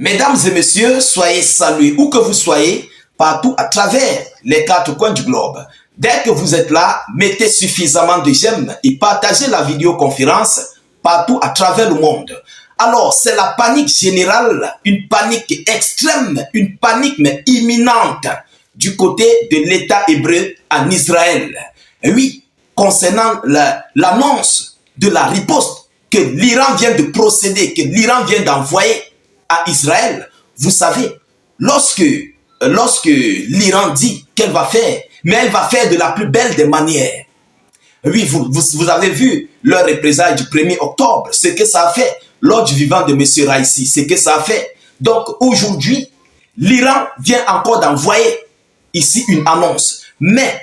Mesdames et messieurs, soyez salués où que vous soyez, partout à travers les quatre coins du globe. Dès que vous êtes là, mettez suffisamment de j'aime et partagez la vidéoconférence partout à travers le monde. Alors, c'est la panique générale, une panique extrême, une panique mais imminente du côté de l'État hébreu en Israël. Et oui, concernant l'annonce de la riposte que l'Iran vient de procéder, que l'Iran vient d'envoyer à Israël. Vous savez, lorsque l'Iran dit qu'elle va faire, mais elle va faire de la plus belle des manières. Oui, vous avez vu leur représailles du 1er octobre, ce que ça a fait lors du vivant de M. Raïssi, ce que ça a fait. Donc aujourd'hui, l'Iran vient encore d'envoyer ici une annonce. Mais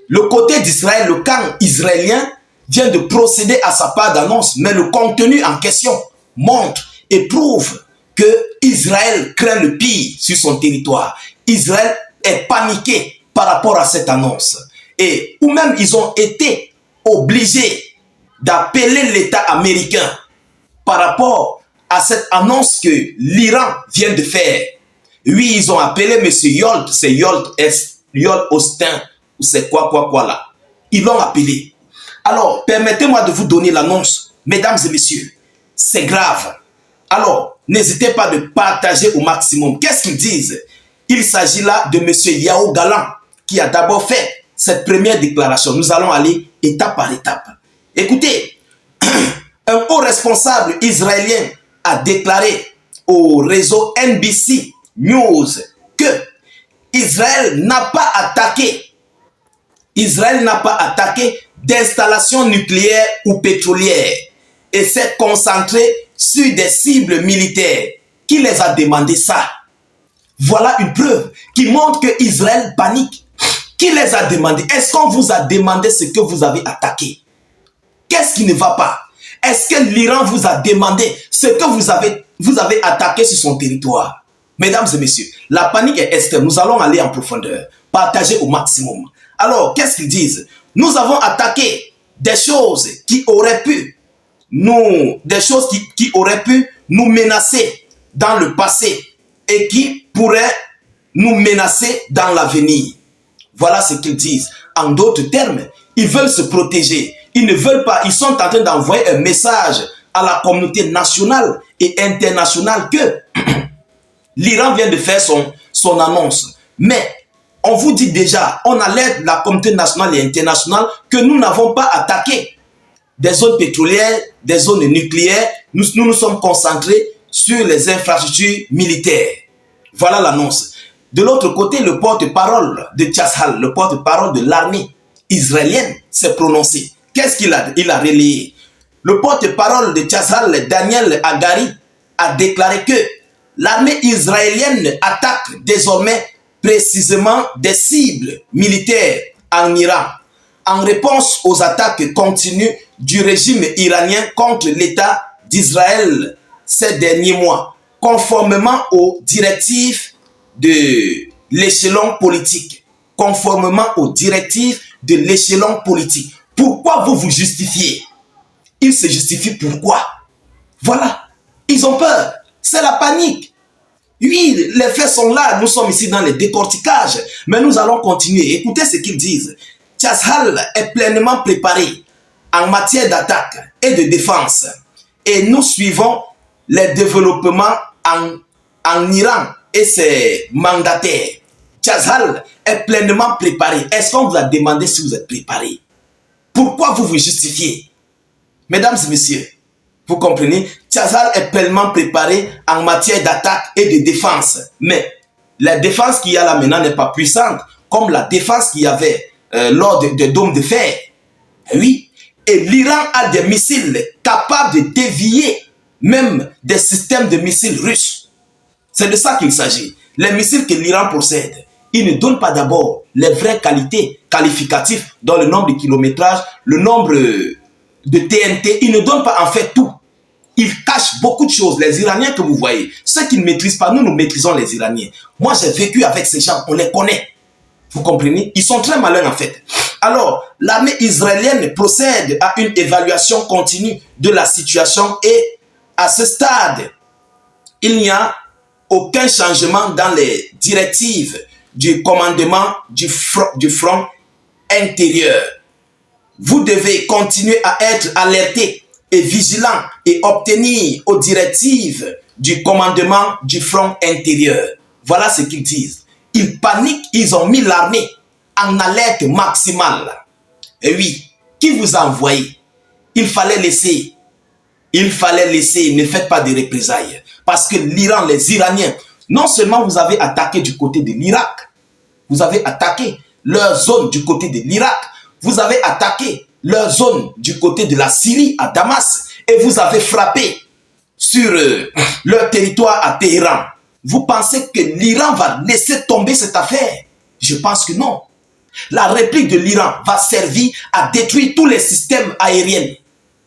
le côté d'Israël, le camp israélien, vient de procéder à sa part d'annonce. Mais le contenu en question montre et prouve que Israël craint le pire sur son territoire. Israël est paniqué par rapport à cette annonce. Et ou même ils ont été obligés d'appeler l'État américain par rapport à cette annonce que l'Iran vient de faire. Oui, ils ont appelé M. Yolt, c'est Yolt Austin, ou c'est quoi là. Ils l'ont appelé. Alors, permettez-moi de vous donner l'annonce, mesdames et messieurs. C'est grave. Alors, n'hésitez pas de partager au maximum. Qu'est-ce qu'ils disent? Il s'agit là de M. Yao Galan, qui a d'abord fait cette première déclaration. Nous allons aller étape par étape. Écoutez, un haut responsable israélien a déclaré au réseau NBC News que Israël n'a pas attaqué d'installations nucléaires ou pétrolières et s'est concentré sur des cibles militaires. Qui les a demandé ça? Voilà une preuve qui montre que Israël panique. Qui les a demandé? Est-ce qu'on vous a demandé ce que vous avez attaqué? Qu'est-ce qui ne va pas? Est-ce que l'Iran vous a demandé ce que vous avez attaqué sur son territoire? Mesdames et messieurs, la panique est extrême. Nous allons aller en profondeur. Partager au maximum. Alors, qu'est-ce qu'ils disent? Nous avons attaqué des choses qui auraient pu nous menacer dans le passé et qui pourraient nous menacer dans l'avenir. Voilà ce qu'ils disent. En d'autres termes, ils veulent se protéger. Ils ne veulent pas, ils sont en train d'envoyer un message à la communauté nationale et internationale que l'Iran vient de faire son annonce. Mais on vous dit déjà, on alerte la communauté nationale et internationale que nous n'avons pas attaqué des zones pétrolières, des zones nucléaires. Nous nous sommes concentrés sur les infrastructures militaires. Voilà l'annonce. De l'autre côté, le porte-parole de Tzahal, le porte-parole de l'armée israélienne, s'est prononcé. Qu'est-ce qu'il a relayé? Le porte-parole de Tzahal, Daniel Hagari, a déclaré que l'armée israélienne attaque désormais précisément des cibles militaires en Iran, en réponse aux attaques continues du régime iranien contre l'État d'Israël ces derniers mois, conformément aux directives de l'échelon politique. Conformément aux directives de l'échelon politique. Pourquoi vous vous justifiez? Ils se justifient pourquoi? Voilà. Ils ont peur. C'est la panique. Oui, les faits sont là. Nous sommes ici dans les décorticages. Mais nous allons continuer. Écoutez ce qu'ils disent. Tzahal est pleinement préparé en matière d'attaque et de défense. Et nous suivons les développements en Iran et ses mandataires. Tzahal est pleinement préparé. Est-ce qu'on vous a demandé si vous êtes préparé? Pourquoi vous vous justifiez? Mesdames et messieurs, vous comprenez? Tzahal est pleinement préparé en matière d'attaque et de défense. Mais la défense qu'il y a là maintenant n'est pas puissante comme la défense qu'il y avait lors des dômes de fer. Oui. Et l'Iran a des missiles capables de dévier même des systèmes de missiles russes. C'est de ça qu'il s'agit. Les missiles que l'Iran possède, ils ne donnent pas d'abord les vraies qualités qualificatives dans le nombre de kilométrages, le nombre de TNT. Ils ne donnent pas en fait tout. Ils cachent beaucoup de choses. Les Iraniens que vous voyez, ceux qui ne maîtrisent pas, nous maîtrisons les Iraniens. Moi, j'ai vécu avec ces gens, on les connaît. Vous comprenez? Ils sont très malins en fait. Alors, l'armée israélienne procède à une évaluation continue de la situation et à ce stade, il n'y a aucun changement dans les directives du commandement du front intérieur. Vous devez continuer à être alerté et vigilant et obtenir aux directives du commandement du front intérieur. Voilà ce qu'ils disent. Ils paniquent, ils ont mis l'armée en alerte maximale. Et oui, qui vous a envoyé? Il fallait laisser, ne faites pas de représailles. Parce que l'Iran, les Iraniens, non seulement vous avez attaqué du côté de l'Irak, vous avez attaqué leur zone du côté de l'Irak, vous avez attaqué leur zone du côté de la Syrie, à Damas, et vous avez frappé sur leur territoire à Téhéran. Vous pensez que l'Iran va laisser tomber cette affaire? Je pense que non. La réplique de l'Iran va servir à détruire tous les systèmes aériens.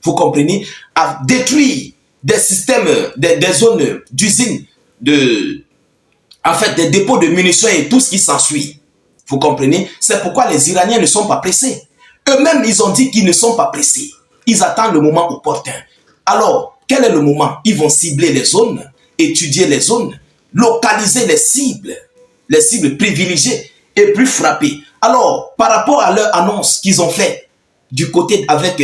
Vous comprenez? À détruire des systèmes, des zones d'usines, en fait, des dépôts de munitions et tout ce qui s'ensuit. Vous comprenez? C'est pourquoi les Iraniens ne sont pas pressés. Eux-mêmes, ils ont dit qu'ils ne sont pas pressés. Ils attendent le moment opportun. Alors, quel est le moment? Ils vont cibler les zones, étudier les zones, localiser les cibles privilégiées et puis frapper. Alors, par rapport à leur annonce qu'ils ont fait du côté avec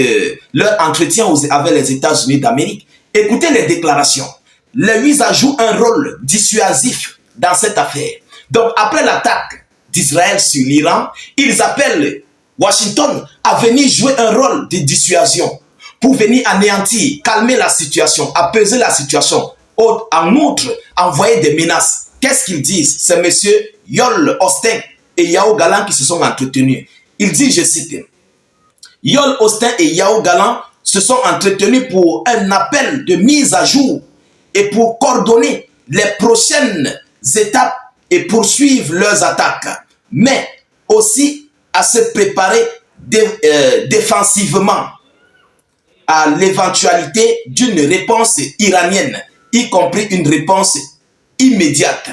leur entretien avec les États-Unis d'Amérique, écoutez les déclarations. Les USA jouent un rôle dissuasif dans cette affaire. Donc, après l'attaque d'Israël sur l'Iran, ils appellent Washington à venir jouer un rôle de dissuasion pour venir anéantir, calmer la situation, apaiser la situation. En outre, envoyer des menaces. Qu'est-ce qu'ils disent? C'est M. Yoel Austin et Yoav Gallant qui se sont entretenus. Il dit, je cite, Yoel Austin et Yoav Gallant se sont entretenus pour un appel de mise à jour et pour coordonner les prochaines étapes et poursuivre leurs attaques, mais aussi à se préparer défensivement à l'éventualité d'une réponse iranienne, y compris une réponse immédiate.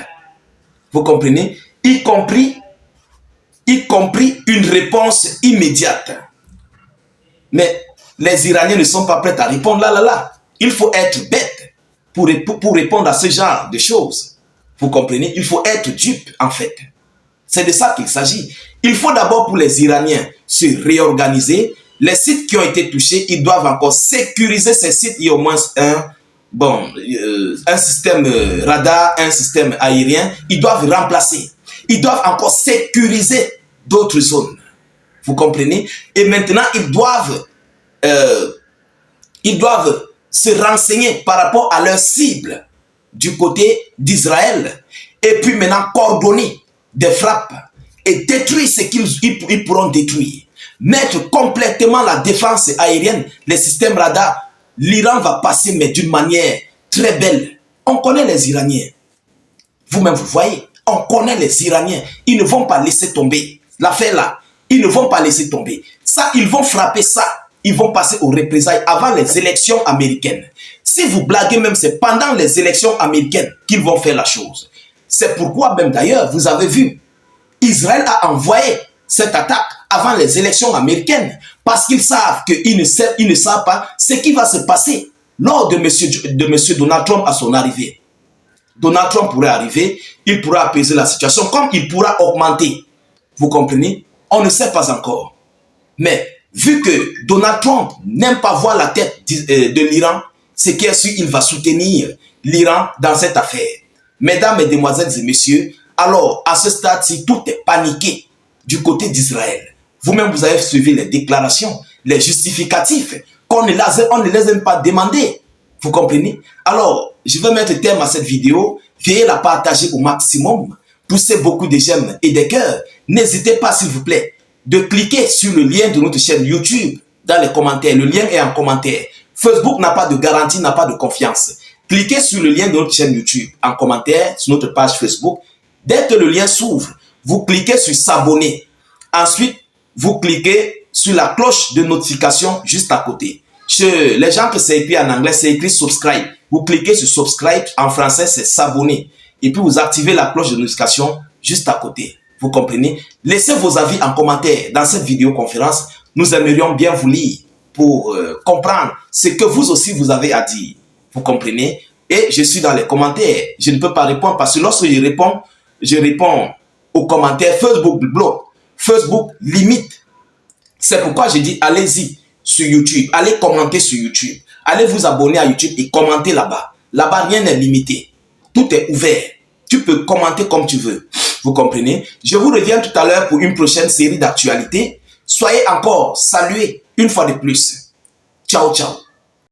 Vous comprenez? Y compris une réponse immédiate. Mais les Iraniens ne sont pas prêts à répondre là. Il faut être bête pour répondre à ce genre de choses. Vous comprenez? Il faut être dupe, en fait. C'est de ça qu'il s'agit. Il faut d'abord pour les Iraniens se réorganiser. Les sites qui ont été touchés, ils doivent encore sécuriser ces sites. Il y a au moins un système radar, un système aérien. Ils doivent remplacer. Ils doivent encore sécuriser d'autres zones. Vous comprenez? Et maintenant, ils doivent se renseigner par rapport à leurs cibles du côté d'Israël. Et puis maintenant, coordonner des frappes et détruire ce qu'ils pourront détruire. Mettre complètement la défense aérienne, les systèmes radars. L'Iran va passer, mais d'une manière très belle. On connaît les Iraniens. Vous-même, vous voyez, on connaît les Iraniens. Ils ne vont pas laisser tomber l'affaire là. Ils ne vont pas laisser tomber. Ça, ils vont frapper ça. Ils vont passer aux représailles avant les élections américaines. Si vous blaguez même, c'est pendant les élections américaines qu'ils vont faire la chose. C'est pourquoi même d'ailleurs, vous avez vu, Israël a envoyé cette attaque avant les élections américaines parce qu'ils savent qu'ils ne savent pas ce qui va se passer lors de monsieur Donald Trump à son arrivée. Donald Trump pourrait arriver, il pourra apaiser la situation comme il pourra augmenter. Vous comprenez? On ne sait pas encore. Mais vu que Donald Trump n'aime pas voir la tête de l'Iran, c'est qu'il va soutenir l'Iran dans cette affaire. Mesdames, mesdemoiselles et messieurs, alors à ce stade-ci, tout est paniqué du côté d'Israël. Vous-même, vous avez suivi les déclarations, les justificatifs qu'on ne les aime pas demander. Vous comprenez? Alors, je vais mettre terme à cette vidéo. Veuillez la partager au maximum. Poussez beaucoup de j'aime et des cœurs. N'hésitez pas, s'il vous plaît, de cliquer sur le lien de notre chaîne YouTube dans les commentaires. Le lien est en commentaire. Facebook n'a pas de garantie, n'a pas de confiance. Cliquez sur le lien de notre chaîne YouTube en commentaire sur notre page Facebook. Dès que le lien s'ouvre, vous cliquez sur s'abonner. Ensuite, vous cliquez sur la cloche de notification juste à côté. Chez les gens que c'est écrit en anglais, c'est écrit subscribe. Vous cliquez sur subscribe, en français c'est s'abonner. Et puis vous activez la cloche de notification juste à côté. Vous comprenez? Laissez vos avis en commentaire dans cette vidéoconférence. Nous aimerions bien vous lire pour comprendre ce que vous aussi vous avez à dire. Vous comprenez? Et je suis dans les commentaires. Je ne peux pas répondre parce que lorsque je réponds aux commentaires. Facebook bloque. Facebook limite. C'est pourquoi je dis, allez-y sur YouTube. Allez commenter sur YouTube. Allez vous abonner à YouTube et commenter là-bas. Là-bas, rien n'est limité. Tout est ouvert. Tu peux commenter comme tu veux. Vous comprenez? Je vous reviens tout à l'heure pour une prochaine série d'actualités. Soyez encore salués une fois de plus. Ciao, ciao.